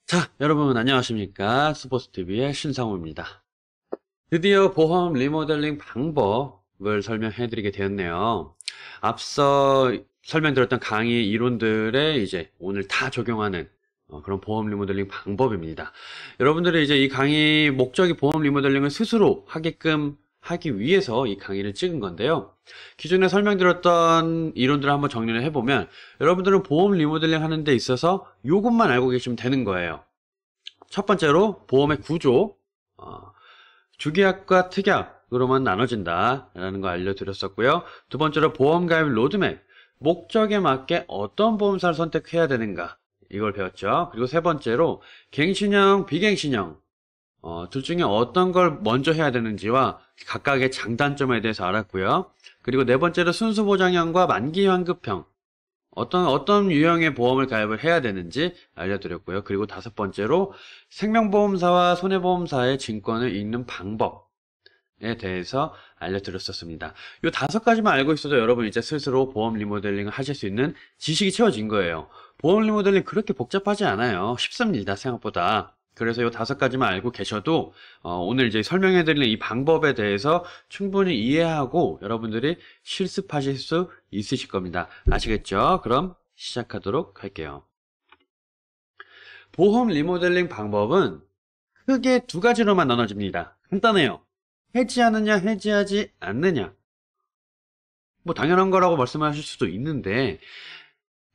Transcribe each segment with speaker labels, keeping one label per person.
Speaker 1: 자, 여러분 안녕하십니까? 스포츠TV의 신상호입니다. 드디어 보험 리모델링 방법을 설명해 드리게 되었네요. 앞서 설명드렸던 강의 이론들에 이제 오늘 다 적용하는 그런 보험 리모델링 방법입니다. 여러분들이 이제 이 강의 목적이 보험 리모델링을 스스로 하게끔 하기 위해서 이 강의를 찍은 건데요. 기존에 설명드렸던 이론들을 한번 정리를 해보면 여러분들은 보험 리모델링 하는 데 있어서 이것만 알고 계시면 되는 거예요. 첫 번째로 보험의 구조, 주계약과 특약으로만 나눠진다 라는 거 알려드렸었고요. 두 번째로 보험 가입 로드맵, 목적에 맞게 어떤 보험사를 선택해야 되는가, 이걸 배웠죠. 그리고 세 번째로 갱신형, 비갱신형, 둘 중에 어떤 걸 먼저 해야 되는지와 각각의 장단점에 대해서 알았고요. 그리고 네 번째로 순수보장형과 만기 환급형, 어떤 유형의 보험을 가입을 해야 되는지 알려드렸고요. 그리고 다섯 번째로 생명보험사와 손해보험사의 증권을 읽는 방법에 대해서 알려드렸었습니다. 이 다섯 가지만 알고 있어도 여러분 이제 스스로 보험 리모델링을 하실 수 있는 지식이 채워진 거예요. 보험 리모델링 그렇게 복잡하지 않아요. 쉽습니다, 생각보다. 그래서 이 다섯 가지만 알고 계셔도 오늘 이제 설명해드리는 이 방법에 대해서 충분히 이해하고 여러분들이 실습하실 수 있으실 겁니다. 아시겠죠? 그럼 시작하도록 할게요. 보험 리모델링 방법은 크게 두 가지로만 나눠집니다. 간단해요. 해지하느냐, 해지하지 않느냐. 뭐 당연한 거라고 말씀하실 수도 있는데,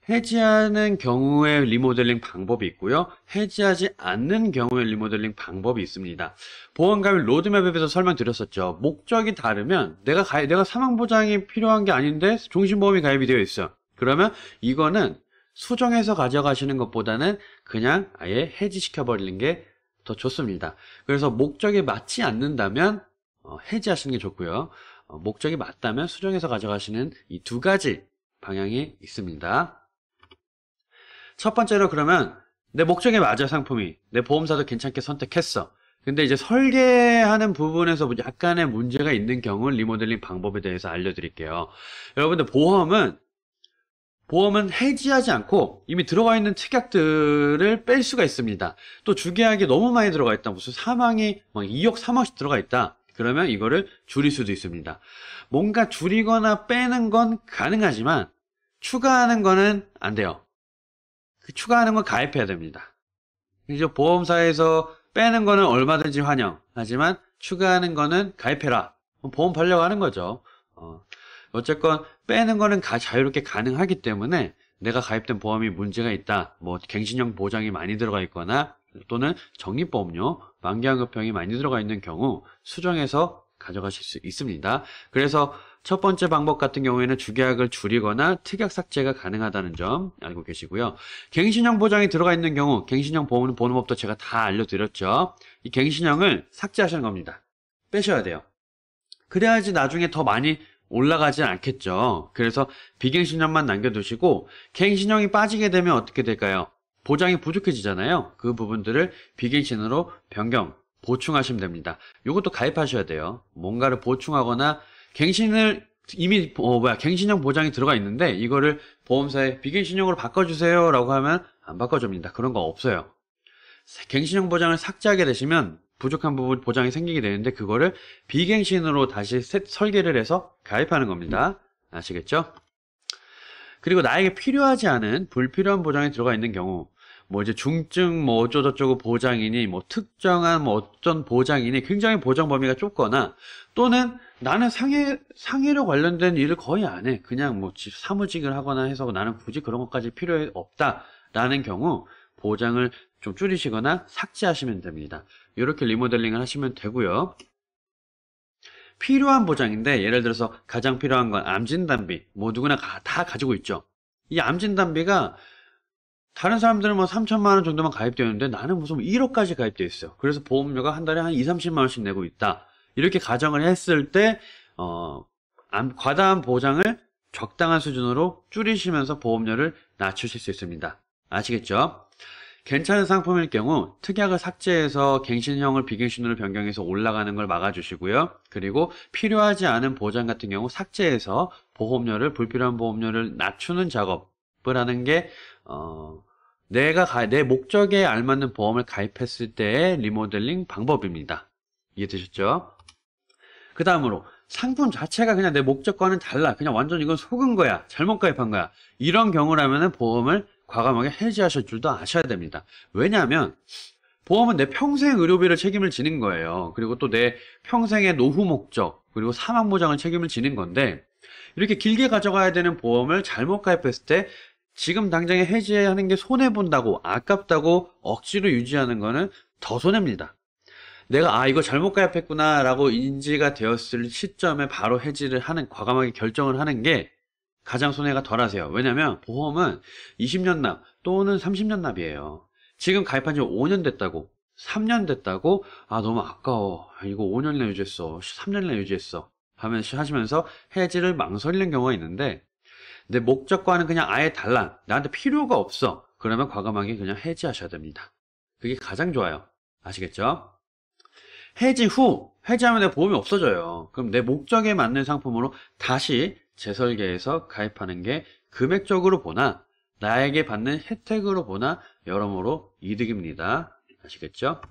Speaker 1: 해지하는 경우의 리모델링 방법이 있고요. 해지하지 않는 경우의 리모델링 방법이 있습니다. 보험가입 로드맵에서 설명드렸었죠. 목적이 다르면 내가 사망보장이 필요한 게 아닌데 종신보험이 가입이 되어 있어. 그러면 이거는 수정해서 가져가시는 것보다는 그냥 아예 해지시켜버리는 게 더 좋습니다. 그래서 목적에 맞지 않는다면 해지하시는 게 좋고요. 목적이 맞다면 수정해서 가져가시는 이 두 가지 방향이 있습니다. 첫 번째로 그러면 내 목적에 맞아, 상품이 내 보험사도 괜찮게 선택했어. 근데 이제 설계하는 부분에서 약간의 문제가 있는 경우 리모델링 방법에 대해서 알려드릴게요. 여러분들 보험은 해지하지 않고 이미 들어가 있는 특약들을 뺄 수가 있습니다. 또 주계약이 너무 많이 들어가 있다, 무슨 사망이 막 2억 3억씩 들어가 있다, 그러면 이거를 줄일 수도 있습니다. 뭔가 줄이거나 빼는 건 가능하지만 추가하는 거는 안 돼요. 추가하는 건 가입해야 됩니다. 이제 보험사에서 빼는 거는 얼마든지 환영, 하지만 추가하는 거는 가입해라, 보험 팔려고 하는 거죠. 어쨌건 빼는 거는 자유롭게 가능하기 때문에 내가 가입된 보험이 문제가 있다, 뭐 갱신형 보장이 많이 들어가 있거나 또는 적립보험료, 만기환급형이 많이 들어가 있는 경우 수정해서 가져가실 수 있습니다. 그래서 첫 번째 방법 같은 경우에는 주계약을 줄이거나 특약 삭제가 가능하다는 점 알고 계시고요. 갱신형 보장이 들어가 있는 경우, 갱신형 보는 법도 제가 다 알려드렸죠. 이 갱신형을 삭제하시는 겁니다. 빼셔야 돼요. 그래야지 나중에 더 많이 올라가지 않겠죠. 그래서 비갱신형만 남겨두시고, 갱신형이 빠지게 되면 어떻게 될까요? 보장이 부족해지잖아요. 그 부분들을 비갱신으로 변경, 보충하시면 됩니다. 이것도 가입하셔야 돼요. 뭔가를 보충하거나 이미 갱신형 보장이 들어가 있는데 이거를 보험사에 비갱신형으로 바꿔주세요 라고 하면 안 바꿔줍니다. 그런 거 없어요. 갱신형 보장을 삭제하게 되시면 부족한 부분 보장이 생기게 되는데 그거를 비갱신으로 다시 설계를 해서 가입하는 겁니다. 아시겠죠? 그리고 나에게 필요하지 않은 불필요한 보장이 들어가 있는 경우, 뭐 이제 중증 뭐 어쩌고저쩌고 보장이니, 뭐 특정한 뭐 어떤 보장이니, 굉장히 보장 범위가 좁거나, 또는 나는 상해로 관련된 일을 거의 안 해, 그냥 뭐 사무직을 하거나 해서 나는 굳이 그런 것까지 필요 없다 라는 경우 보장을 좀 줄이시거나 삭제하시면 됩니다. 이렇게 리모델링을 하시면 되고요. 필요한 보장인데, 예를 들어서 가장 필요한 건 암진단비, 뭐 누구나 다 가지고 있죠. 이 암진단비가 다른 사람들은 뭐 3천만 원 정도만 가입되어 있는데 나는 무슨 1억까지 가입되어 있어요. 그래서 보험료가 한 달에 한 2, 30만 원씩 내고 있다. 이렇게 가정을 했을 때 과다한 보장을 적당한 수준으로 줄이시면서 보험료를 낮추실 수 있습니다. 아시겠죠? 괜찮은 상품일 경우 특약을 삭제해서 갱신형을 비갱신으로 변경해서 올라가는 걸 막아주시고요. 그리고 필요하지 않은 보장 같은 경우 삭제해서 불필요한 보험료를 낮추는 작업을 하는 게 내 목적에 알맞는 보험을 가입했을 때의 리모델링 방법입니다. 이해되셨죠? 그 다음으로 상품 자체가 그냥 내 목적과는 달라. 그냥 완전 이건 속은 거야. 잘못 가입한 거야. 이런 경우라면 보험을 과감하게 해지하실 줄도 아셔야 됩니다. 왜냐하면 보험은 내 평생 의료비를 책임을 지는 거예요. 그리고 또 내 평생의 노후 목적, 그리고 사망 보장을 책임을 지는 건데, 이렇게 길게 가져가야 되는 보험을 잘못 가입했을 때 지금 당장에 해지하는 게 손해본다고, 아깝다고 억지로 유지하는 거는 더 손해입니다. 내가 이거 잘못 가입했구나 라고 인지가 되었을 시점에 바로 해지를 하는, 과감하게 결정을 하는 게 가장 손해가 덜하세요. 왜냐면 보험은 20년 납 또는 30년 납이에요. 지금 가입한 지 5년 됐다고, 3년 됐다고, 너무 아까워, 이거 5년이나 유지했어, 3년이나 유지했어 하시면서 해지를 망설이는 경우가 있는데, 내 목적과는 그냥 아예 달라, 나한테 필요가 없어, 그러면 과감하게 그냥 해지하셔야 됩니다. 그게 가장 좋아요. 아시겠죠? 해지 후, 해지하면 내 보험이 없어져요. 그럼 내 목적에 맞는 상품으로 다시 재설계해서 가입하는 게 금액적으로 보나 나에게 받는 혜택으로 보나 여러모로 이득입니다. 아시겠죠?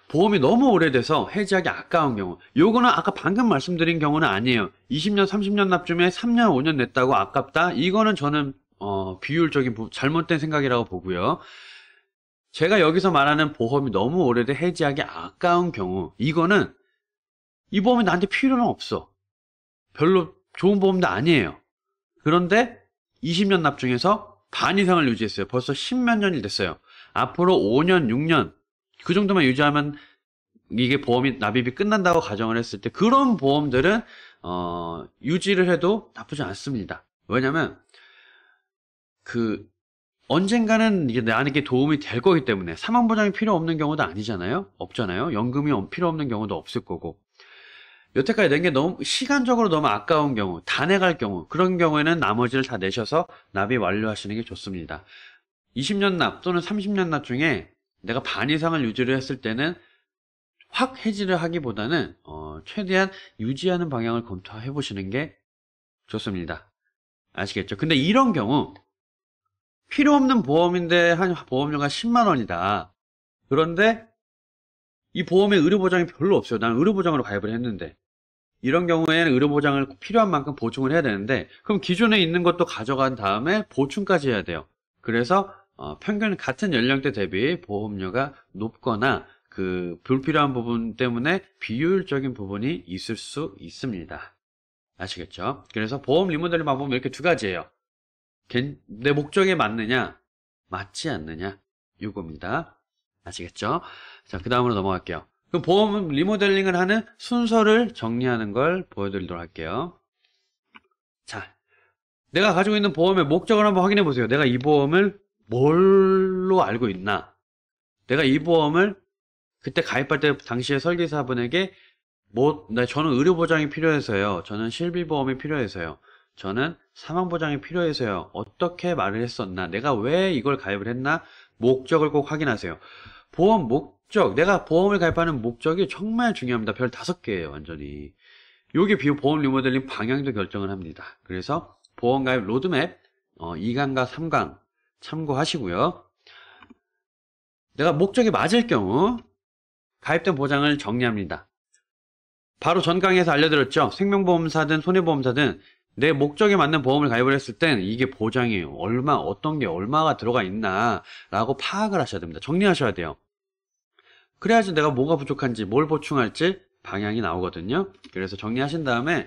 Speaker 1: 보험이 너무 오래돼서 해지하기 아까운 경우, 요거는 아까 방금 말씀드린 경우는 아니에요. 20년 30년 납쯤에 3년 5년 냈다고 아깝다, 이거는 저는 비효율적인 잘못된 생각이라고 보고요. 제가 여기서 말하는 보험이 너무 오래돼 해지하기 아까운 경우, 이거는 이 보험이 나한테 필요는 없어, 별로 좋은 보험도 아니에요. 그런데 20년 납 중에서 반 이상을 유지했어요. 벌써 10몇 년이 됐어요. 앞으로 5년, 6년 그 정도만 유지하면 이게 보험이 납입이 끝난다고 가정을 했을 때, 그런 보험들은 유지를 해도 나쁘지 않습니다. 왜냐면 언젠가는 이게 나에게 도움이 될 거기 때문에. 사망보장이 필요 없는 경우도 아니잖아요. 없잖아요. 연금이 필요 없는 경우도 없을 거고. 여태까지 낸 게 너무 시간적으로 너무 아까운 경우, 다 내갈 경우, 그런 경우에는 나머지를 다 내셔서 납입 완료하시는 게 좋습니다. 20년 납 또는 30년 납 중에 내가 반 이상을 유지를 했을 때는 확 해지를 하기보다는 최대한 유지하는 방향을 검토해 보시는 게 좋습니다. 아시겠죠? 근데 이런 경우 필요 없는 보험인데 한 보험료가 10만 원이다. 그런데 이 보험에 의료보장이 별로 없어요. 나는 의료보장으로 가입을 했는데. 이런 경우에는 의료보장을 필요한 만큼 보충을 해야 되는데, 그럼 기존에 있는 것도 가져간 다음에 보충까지 해야 돼요. 그래서 평균 같은 연령대 대비 보험료가 높거나 불필요한 부분 때문에 비효율적인 부분이 있을 수 있습니다. 아시겠죠? 그래서 보험 리모델링 방법은 이렇게 두 가지예요. 내 목적에 맞느냐, 맞지 않느냐, 이겁니다. 아시겠죠? 자, 그 다음으로 넘어갈게요. 그럼 보험 리모델링을 하는 순서를 정리하는 걸 보여드리도록 할게요. 자, 내가 가지고 있는 보험의 목적을 한번 확인해 보세요. 내가 이 보험을 뭘로 알고 있나? 내가 이 보험을 그때 가입할 때 당시에 설계사분에게 저는 의료보장이 필요해서요, 저는 실비보험이 필요해서요, 저는 사망보장이 필요해서요, 어떻게 말을 했었나, 내가 왜 이걸 가입을 했나, 목적을 꼭 확인하세요. 보험 목적, 내가 보험을 가입하는 목적이 정말 중요합니다. 별 5개예요, 완전히. 요게 보험 리모델링 방향도 결정을 합니다. 그래서 보험 가입 로드맵 2강과 3강 참고하시고요. 내가 목적이 맞을 경우 가입된 보장을 정리합니다. 바로 전 강의에서 알려드렸죠. 생명보험사든 손해보험사든 내 목적에 맞는 보험을 가입을 했을 땐 이게 보장이 어떤 게 얼마가 들어가 있나 라고 파악을 하셔야 됩니다. 정리하셔야 돼요. 그래야지 내가 뭐가 부족한지, 뭘 보충할지 방향이 나오거든요. 그래서 정리하신 다음에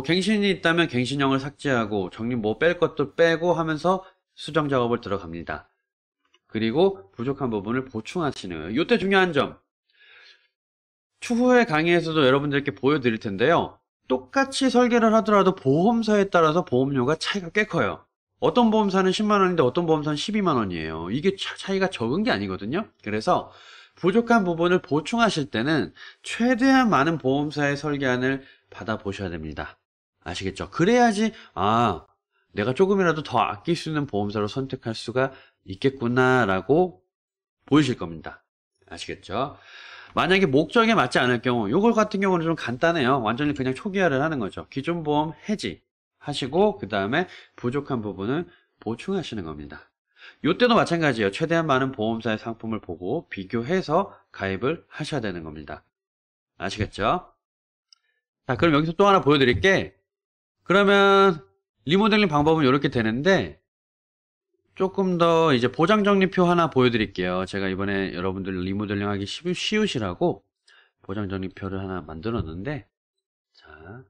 Speaker 1: 갱신이 있다면 갱신형을 삭제하고, 뺄 것도 빼고 하면서 수정 작업을 들어갑니다. 그리고 부족한 부분을 보충하시는, 이때 중요한 점, 추후의 강의에서도 여러분들께 보여드릴 텐데요. 똑같이 설계를 하더라도 보험사에 따라서 보험료가 차이가 꽤 커요. 어떤 보험사는 10만 원인데 어떤 보험사는 12만 원이에요. 이게 차이가 적은 게 아니거든요. 그래서 부족한 부분을 보충하실 때는 최대한 많은 보험사의 설계안을 받아보셔야 됩니다. 아시겠죠? 그래야지 내가 조금이라도 더 아낄 수 있는 보험사로 선택할 수가 있겠구나 라고 보이실 겁니다. 아시겠죠? 만약에 목적에 맞지 않을 경우, 요걸 같은 경우는 좀 간단해요. 완전히 그냥 초기화를 하는 거죠. 기존 보험 해지 하시고, 그 다음에 부족한 부분은 보충하시는 겁니다. 이때도 마찬가지예요. 최대한 많은 보험사의 상품을 보고 비교해서 가입을 하셔야 되는 겁니다. 아시겠죠? 자, 그럼 여기서 또 하나 보여드릴게. 그러면 리모델링 방법은 이렇게 되는데 조금 더 이제 보장 적립표 하나 보여드릴게요. 제가 이번에 여러분들 리모델링 하기 쉬우시라고 보장 적립표를 하나 만들었는데, 자,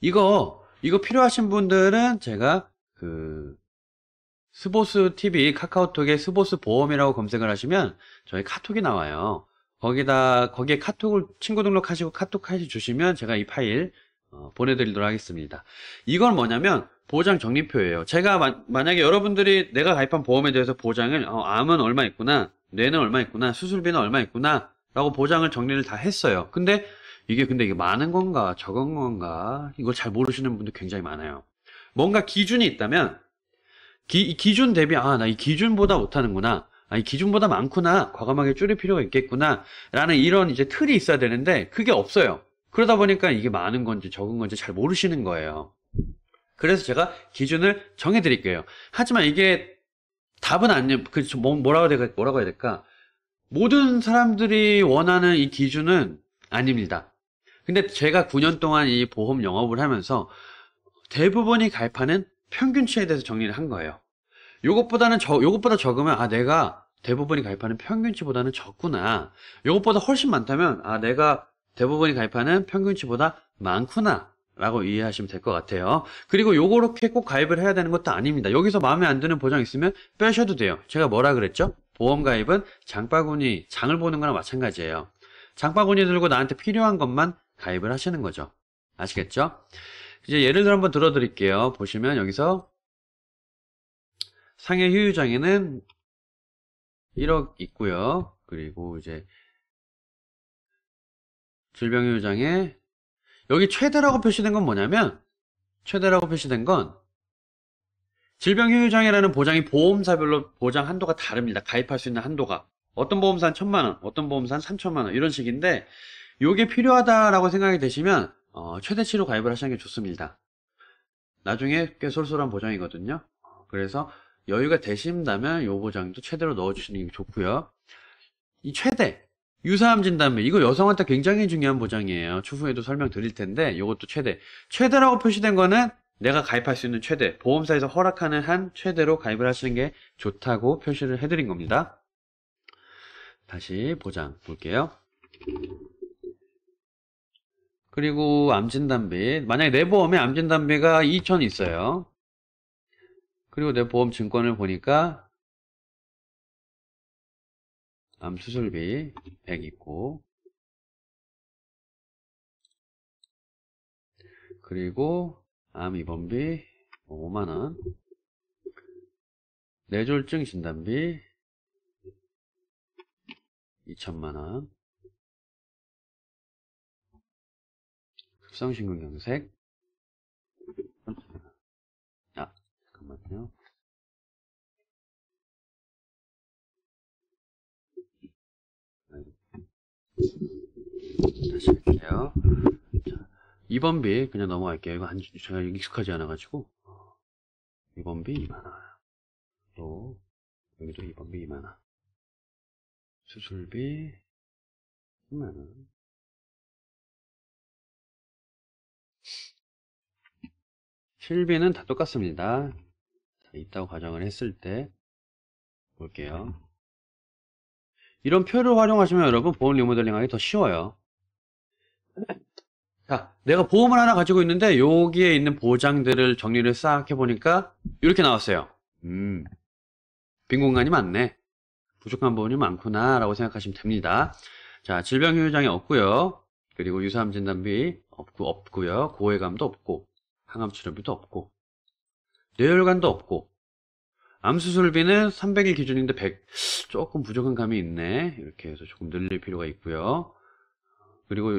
Speaker 1: 이거 필요하신 분들은 제가 스보스 TV 카카오톡에 스보스 보험이라고 검색을 하시면 저희 카톡이 나와요. 거기에 카톡을 친구 등록하시고 카톡 해주시면 제가 이 파일 보내드리도록 하겠습니다. 이건 뭐냐면 보장 적립표예요. 제가 만약에 여러분들이 내가 가입한 보험에 대해서 보장을 암은 얼마 있구나, 뇌는 얼마 있구나, 수술비는 얼마 있구나 라고 보장을 정리를 다 했어요. 근데 이게 많은 건가 적은 건가 이걸 잘 모르시는 분들 굉장히 많아요. 뭔가 기준이 있다면 기준 대비 나 이 기준보다 못하는구나, 이 기준보다 많구나, 과감하게 줄일 필요가 있겠구나 라는 이런 이제 틀이 있어야 되는데 그게 없어요. 그러다 보니까 이게 많은 건지 적은 건지 잘 모르시는 거예요. 그래서 제가 기준을 정해 드릴게요. 하지만 이게 답은 아니에요. 뭐라고 해야 될까? 모든 사람들이 원하는 이 기준은 아닙니다. 근데 제가 9년 동안 이 보험 영업을 하면서 대부분이 가입하는 평균치에 대해서 정리를 한 거예요. 요것보다 적으면 내가 대부분이 가입하는 평균치보다는 적구나. 요것보다 훨씬 많다면 내가 대부분이 가입하는 평균치보다 많구나 라고 이해하시면 될 것 같아요. 그리고 요렇게 꼭 가입을 해야 되는 것도 아닙니다. 여기서 마음에 안 드는 보장 있으면 빼셔도 돼요. 제가 뭐라 그랬죠? 보험 가입은 장바구니, 장을 보는 거나 마찬가지예요. 장바구니 들고 나한테 필요한 것만 가입을 하시는 거죠. 아시겠죠? 이제 예를 들어 한번 들어드릴게요. 보시면 여기서 상해 후유장애는 1억 있고요. 그리고 이제 질병 후유장애, 여기 최대라고 표시된 건 뭐냐면, 최대라고 표시된 건 질병 후유장애라는 보장이 보험사별로 보장 한도가 다릅니다. 가입할 수 있는 한도가. 어떤 보험사는 1,000만원, 어떤 보험사는 3,000만원 이런 식인데, 요게 필요하다라고 생각이 되시면 최대치로 가입을 하시는 게 좋습니다. 나중에 꽤 쏠쏠한 보장이거든요. 그래서 여유가 되신다면 요 보장도 최대로 넣어주시는 게 좋고요. 이 최대, 유사암 진단비, 이거 여성한테 굉장히 중요한 보장이에요. 추후에도 설명드릴 텐데 이것도 최대라고 표시된 거는 내가 가입할 수 있는 최대, 보험사에서 허락하는 한 최대로 가입을 하시는 게 좋다고 표시를 해드린 겁니다. 다시 보장 볼게요. 그리고 암진단비, 만약에 내 보험에 암진단비가 2,000 있어요. 그리고 내 보험 증권을 보니까 암 수술비 100 있고, 그리고 암 입원비 5만원, 뇌졸중 진단비 2천만원, 급성심근경색, 잠깐만요. 다시 할게요. 자, 입원비 그냥 넘어갈게요. 이거 제가 익숙하지 않아가지고. 입원비 2만원. 또 여기도 입원비 2만원. 수술비 10만원. 실비는 다 똑같습니다. 자, 있다고 가정을 했을 때 볼게요. 이런 표를 활용하시면 여러분 보험 리모델링 하기 더 쉬워요. 자, 내가 보험을 하나 가지고 있는데 여기에 있는 보장들을 정리를 싹 해보니까 이렇게 나왔어요. 빈 공간이 많네, 부족한 부분이 많구나 라고 생각하시면 됩니다. 자, 질병 후유장애 없고요. 그리고 유사암 진단비 없고요. 고해감도 없고, 항암 치료비도 없고, 뇌혈관도 없고, 암수술비는 300일 기준인데 100 조금 부족한 감이 있네. 이렇게 해서 조금 늘릴 필요가 있고요. 그리고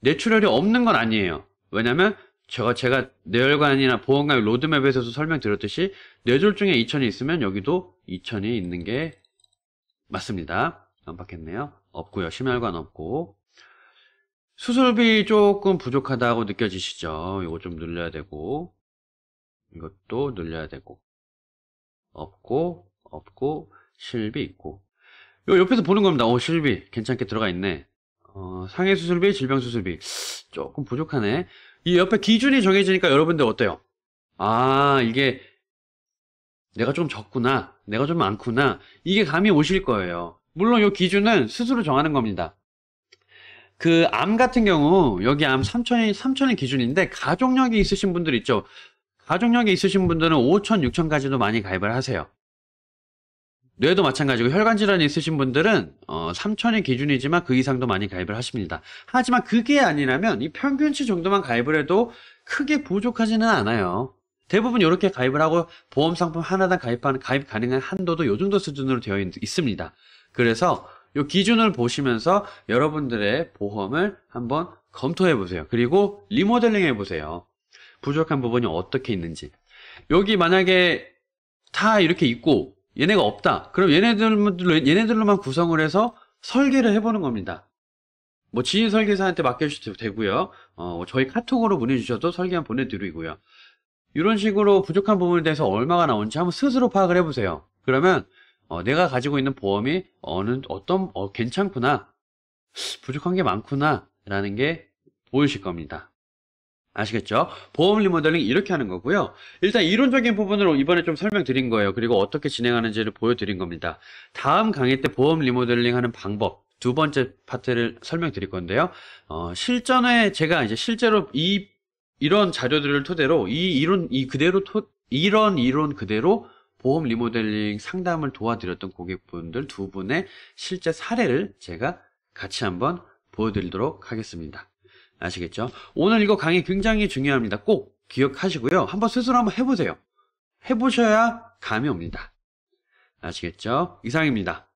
Speaker 1: 뇌출혈이 없는 건 아니에요. 왜냐면 제가 뇌혈관이나 보험가입 로드맵에서도 설명드렸듯이 뇌졸중에 2,000이 있으면 여기도 2,000이 있는 게 맞습니다. 깜빡했네요. 없고요. 심혈관 없고. 수술비 조금 부족하다고 느껴지시죠? 이거 좀 늘려야 되고. 이것도 눌려야 되고, 없고, 실비 있고. 요 옆에서 보는 겁니다. 실비 괜찮게 들어가 있네. 상해수술비, 질병수술비 조금 부족하네. 이 옆에 기준이 정해지니까 여러분들 어때요? 이게 내가 좀 적구나, 내가 좀 많구나, 이게 감이 오실 거예요. 물론 이 기준은 스스로 정하는 겁니다. 그 암 같은 경우 여기 암 3천이 기준인데 가족력이 있으신 분들 있죠. 가족력이 있으신 분들은 5천, 6천까지도 많이 가입을 하세요. 뇌도 마찬가지고 혈관 질환이 있으신 분들은 3천이 기준이지만 그 이상도 많이 가입을 하십니다. 하지만 그게 아니라면 이 평균치 정도만 가입을 해도 크게 부족하지는 않아요. 대부분 이렇게 가입을 하고 보험 상품 하나당 가입 가능한 한도도 이 정도 수준으로 되어 있습니다. 그래서 이 기준을 보시면서 여러분들의 보험을 한번 검토해 보세요. 그리고 리모델링 해 보세요. 부족한 부분이 어떻게 있는지. 여기 만약에 다 이렇게 있고 얘네가 없다. 그럼 얘네들로만 구성을 해서 설계를 해보는 겁니다. 뭐 지인 설계사한테 맡겨주셔도 되고요. 저희 카톡으로 문의 주셔도 설계한 보내드리고요. 이런 식으로 부족한 부분에 대해서 얼마가 나오는지 한번 스스로 파악을 해보세요. 그러면 내가 가지고 있는 보험이 괜찮구나, 부족한 게 많구나 라는 게 보이실 겁니다. 아시겠죠? 보험 리모델링 이렇게 하는 거고요. 일단 이론적인 부분으로 이번에 좀 설명드린 거예요. 그리고 어떻게 진행하는지를 보여드린 겁니다. 다음 강의 때 보험 리모델링 하는 방법 두 번째 파트를 설명드릴 건데요. 실전에 제가 이제 실제로 이런 자료들을 토대로 이런 이론 그대로 보험 리모델링 상담을 도와드렸던 고객분들 두 분의 실제 사례를 제가 같이 한번 보여드리도록 하겠습니다. 아시겠죠? 오늘 이거 강의 굉장히 중요합니다. 꼭 기억하시고요. 한번 스스로 한번 해보세요. 해보셔야 감이 옵니다. 아시겠죠? 이상입니다.